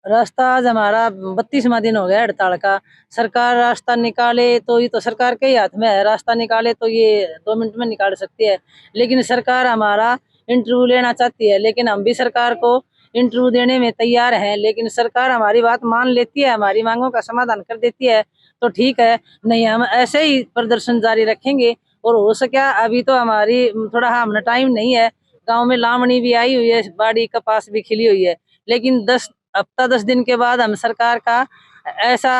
रास्ता आज हमारा 32वां दिन हो गया हड़ताल का। सरकार रास्ता निकाले तो ये तो सरकार के ही हाथ में है, रास्ता निकाले तो ये 2 मिनट में निकाल सकती है। लेकिन सरकार हमारा इंटरव्यू लेना चाहती है, लेकिन हम भी सरकार को इंटरव्यू देने में तैयार हैं। लेकिन सरकार हमारी बात मान लेती है, हमारी मांगों का समाधान कर देती है तो ठीक है, नहीं हम ऐसे ही प्रदर्शन जारी रखेंगे। और हो सका अभी तो हमारी थोड़ा हमने टाइम नहीं है, गाँव में लावणी भी आई हुई है, बाड़ी कपास भी खिली हुई है। लेकिन 10 दिन के बाद हम सरकार का ऐसा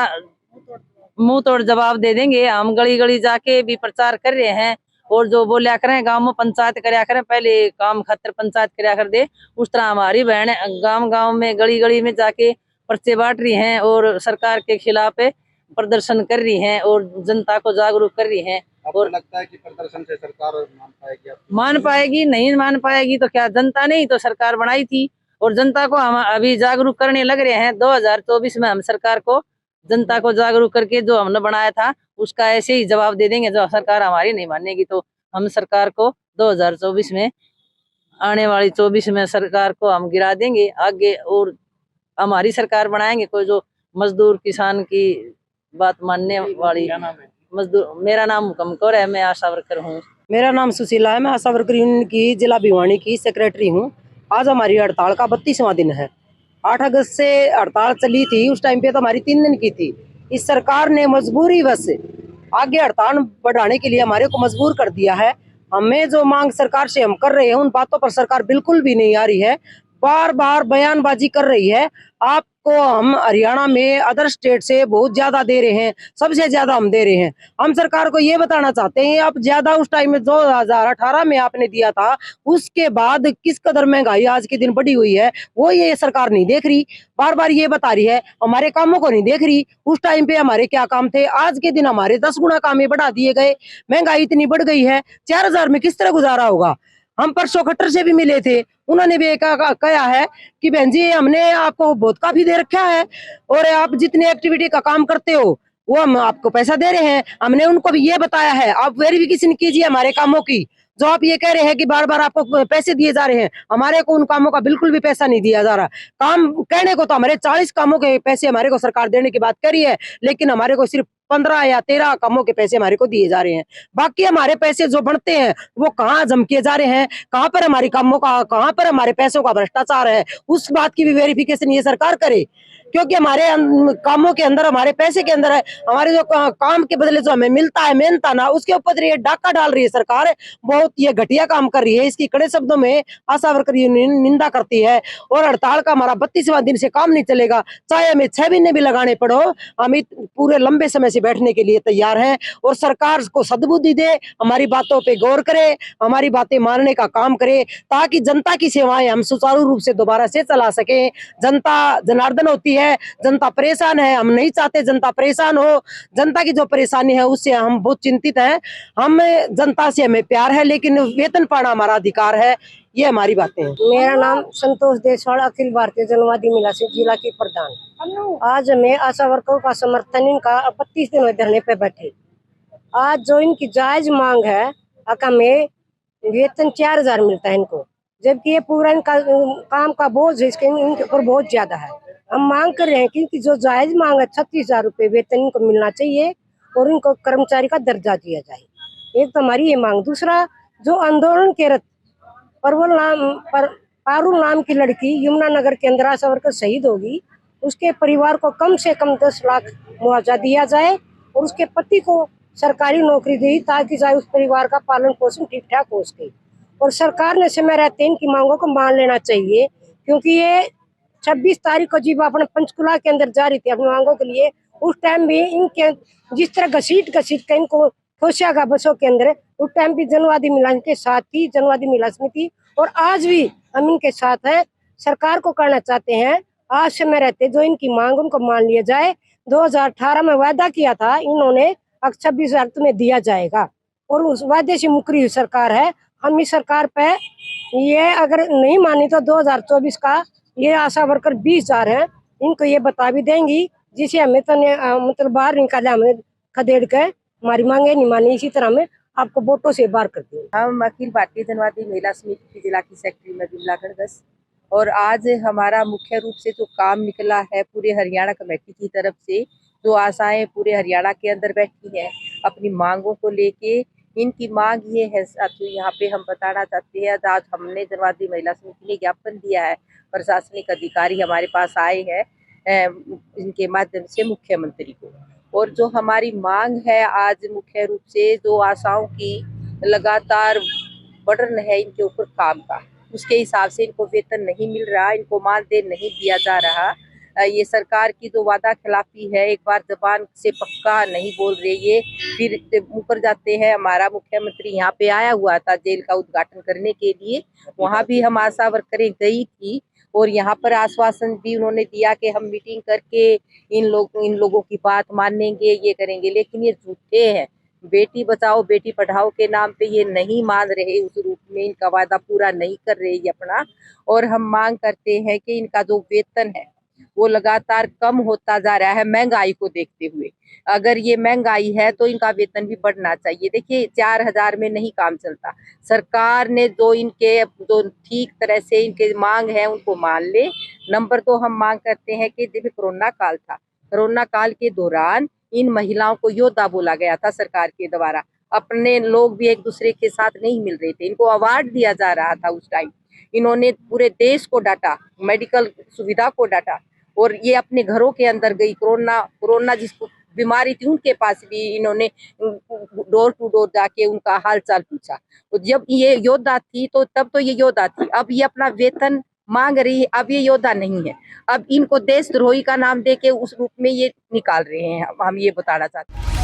मुंह तोड़ जवाब दे देंगे। हम गली गली जाके भी प्रचार कर रहे हैं, और जो बोलिया करें गांव में पंचायत करया करें, पहले काम खातिर पंचायत करया कर दे, उस तरह हमारी बहन गांव गांव में गली गली में जाके पर्चे बांट रही हैं और सरकार के खिलाफ प्रदर्शन कर रही हैं और जनता को जागरूक कर रही हैं। और लगता है कि प्रदर्शन से सरकार मान पाएगी? मान पाएगी? नहीं मान पाएगी तो क्या, जनता ने ही तो सरकार बनाई थी और जनता को हम अभी जागरूक करने लग रहे हैं। 2024 में हम सरकार को, जनता को जागरूक करके जो हमने बनाया था उसका ऐसे ही जवाब दे देंगे। जो सरकार हमारी नहीं मानेगी तो हम सरकार को 2024 में, आने वाली 24 में सरकार को हम गिरा देंगे आगे, और हमारी सरकार बनाएंगे कोई जो मजदूर किसान की बात मानने वाली। मजदूर, मेरा नाम हुकम कौर है, मैं आशा वर्कर हूँ। मेरा नाम सुशीला है। मैं आशा वर्कर यूनियन की जिला भिवानी की सेक्रेटरी हूँ। आज हमारी हड़ताल का 32वां दिन है। 8 अगस्त से हड़ताल चली थी, उस टाइम पे तो हमारी 3 दिन की थी। इस सरकार ने मजबूरी बस आगे हड़ताल बढ़ाने के लिए हमारे को मजबूर कर दिया है। हमें जो मांग सरकार से हम कर रहे हैं उन बातों पर सरकार बिल्कुल भी नहीं आ रही है, बार बार बयानबाजी कर रही है। आपको हम हरियाणा में अदर स्टेट से बहुत ज्यादा दे रहे हैं, सबसे ज्यादा हम दे रहे हैं। हम सरकार को ये बताना चाहते हैं, आप ज्यादा उस टाइम में 2018 में आपने दिया था, उसके बाद किस कदर महंगाई आज के दिन बढ़ी हुई है वो ये सरकार नहीं देख रही। बार बार ये बता रही है, हमारे कामों को नहीं देख रही। उस टाइम पे हमारे क्या काम थे, आज के दिन हमारे 10 गुना काम ये बढ़ा दिए गए। महंगाई इतनी बढ़ गई है, 4000 में किस तरह गुजारा होगा। हम परसों खट्टर से भी मिले थे, उन्होंने भी कहा है कि बहन जी हमने आपको बहुत काफी दे रखा है और आप जितने एक्टिविटी का काम करते हो वो हम आपको पैसा दे रहे हैं। हमने उनको भी ये बताया है, आप वेरिफिकेशन कीजिए हमारे कामों की। जो आप ये कह रहे हैं कि बार बार आपको पैसे दिए जा रहे हैं, हमारे को उन कामों का बिल्कुल भी पैसा नहीं दिया जा रहा। काम कहने को तो हमारे 40 कामों के पैसे हमारे को सरकार देने की बात करी है, लेकिन हमारे को सिर्फ 15 या 13 कामों के पैसे हमारे को दिए जा रहे हैं। बाकी हमारे पैसे जो बढ़ते हैं वो कहाँ जम किए जा रहे हैं, कहाँ पर हमारी कामों का, कहाँ पर हमारे पैसों का भ्रष्टाचार है, उस बात की भी वेरिफिकेशन ये सरकार करे। क्योंकि हमारे कामों के अंदर, हमारे पैसे के अंदर है, हमारे जो काम के बदले जो हमें मिलता है मेहनत ना, उसके ऊपर ये डाका डाल रही है सरकार। बहुत ये घटिया काम कर रही है। इसकी कड़े शब्दों में आशा वर्कर यूनियन निंदा करती है। और हड़ताल का हमारा 32वां दिन से काम नहीं चलेगा, चाहे हमें 6 महीने भी लगाने पड़ो, हम पूरे लंबे समय से बैठने के लिए तैयार हैं। और सरकार को सद्बुद्धि दे, हमारी बातों पे गौर करे, हमारी बातें मानने का काम करे, ताकि जनता की सेवाएं हम सुचारू रूप से दोबारा से चला सके। जनता जनार्दन होती है, जनता परेशान है, हम नहीं चाहते जनता परेशान हो। जनता की जो परेशानी है उससे हम बहुत चिंतित हैं। हम जनता से हमें प्यार है, लेकिन वेतन पाना हमारा अधिकार है। ये हमारी बातें हैं। मेरा नाम संतोष देशवाल, अखिल भारतीय जनवादी महिला से जिला की प्रधान। आज हमें आशा वर्करों का समर्थन इनका 32 दिन धरने पे बैठे। आज जो इनकी जायज मांग है, हमें वेतन 4000 मिलता है इनको, जबकि ये पूरा इनका काम का बोझ इसके इनके ऊपर बहुत ज्यादा है। हम मांग कर रहे हैं कि इनकी जो जायज मांग है 36,000 रुपये वेतन इनको मिलना चाहिए और इनको कर्मचारी का दर्जा दिया जाए। एक तो हमारी ये मांग। दूसरा, जो आंदोलन के रत पारुल नाम की लड़की यमुना नगर के अंदर आशा वर्कर शहीद होगी, उसके परिवार को कम से कम 10 लाख मुआवजा दिया जाए और उसके पति को सरकारी नौकरी दी, ताकि जाए उस परिवार का पालन पोषण ठीक ठाक हो सके। और सरकार ने समय रहते इनकी मांगों को मान लेना चाहिए, क्योंकि ये 26 तारीख को जब अपने पंचकुला के अंदर जा रही थी अपनी मांगों के लिए, उस टाइम भी इनके जिस तरह घसीट के इनको खोसिया का बसों के अंदर, उस टाइम भी जनवादी महिला के साथ थी, जनवादी महिला समिति, और आज भी हम इनके साथ हैं। सरकार को कहना चाहते हैं, आज समय रहते जो इनकी मांग उनको मान लिया जाए। 2018 में वादा किया था इन्होंने, अब 26,000 तुम्हें दिया जाएगा, और उस वादे से मुकरी हुई सरकार है। हम इस सरकार पे ये अगर नहीं मानी तो 2024 का ये आशा वर्कर 20,000 है, इनको ये बता भी देंगी, जिसे हमें तो मतलब बाहर निकाले, हमें खदेड़ के हमारी मांगे नहीं मानी, इसी तरह में आपको वोटों से बाहर कर देंगे। हम अखिल भारतीय जनवादी महिला समिति की जिला की सेक्रेटरी में विमला गणगस। और आज हमारा मुख्य रूप से जो काम निकला है पूरे हरियाणा कमेटी की तरफ से, जो आशाएं पूरे हरियाणा के अंदर बैठी हैं अपनी मांगों को लेके, इनकी मांग ये है साथियों, यहाँ पे हम बताना चाहते हैं, आज हमने जनवादी महिला समिति ने ज्ञापन दिया है, प्रशासनिक अधिकारी हमारे पास आए हैं इनके माध्यम से मुख्यमंत्री को। और जो हमारी मांग है आज मुख्य रूप से जो आशाओं की लगातार बर्डन है इनके ऊपर काम का, उसके हिसाब से इनको वेतन नहीं मिल रहा, इनको मानदेय नहीं दिया जा रहा। ये सरकार की जो वादा खिलाफी है, एक बार जबान से पक्का नहीं बोल रही है, फिर ऊपर जाते हैं। हमारा मुख्यमंत्री यहाँ पे आया हुआ था जेल का उद्घाटन करने के लिए, वहाँ भी हम आशा वर्करें गई थी और यहाँ पर आश्वासन भी उन्होंने दिया कि हम मीटिंग करके इन लोगों की बात मानेंगे, ये करेंगे, लेकिन ये झूठे हैं। बेटी बचाओ बेटी पढ़ाओ के नाम पे ये नहीं मान रहे, उस रूप में इनका वादा पूरा नहीं कर रहे ये अपना। और हम मांग करते हैं कि इनका जो वेतन है वो लगातार कम होता जा रहा है महंगाई को देखते हुए। अगर ये महंगाई है तो इनका वेतन भी बढ़ना चाहिए। देखिए 4,000 में नहीं काम चलता। सरकार ने जो ठीक तरह से इनके मांग है उनको मान ले। नंबर 2 हम मांग करते हैं कि जब कोरोना काल था, कोरोना काल के दौरान इन महिलाओं को योद्धा बोला गया था सरकार के द्वारा। अपने लोग भी एक दूसरे के साथ नहीं मिल रहे थे, इनको अवार्ड दिया जा रहा था उस टाइम। इन्होंने पूरे देश को डांटा, मेडिकल सुविधा को डांटा और ये अपने घरों के अंदर गई। कोरोना जिसको बीमारी थी उनके पास भी इन्होंने डोर टू डोर जाके उनका हाल चाल पूछा। तो जब ये योद्धा थी तो तब तो ये योद्धा थी, अब ये अपना वेतन मांग रही है, अब ये योद्धा नहीं है। अब इनको देशद्रोही का नाम देके उस रूप में ये निकाल रहे हैं, हम ये बताना चाहते हैं।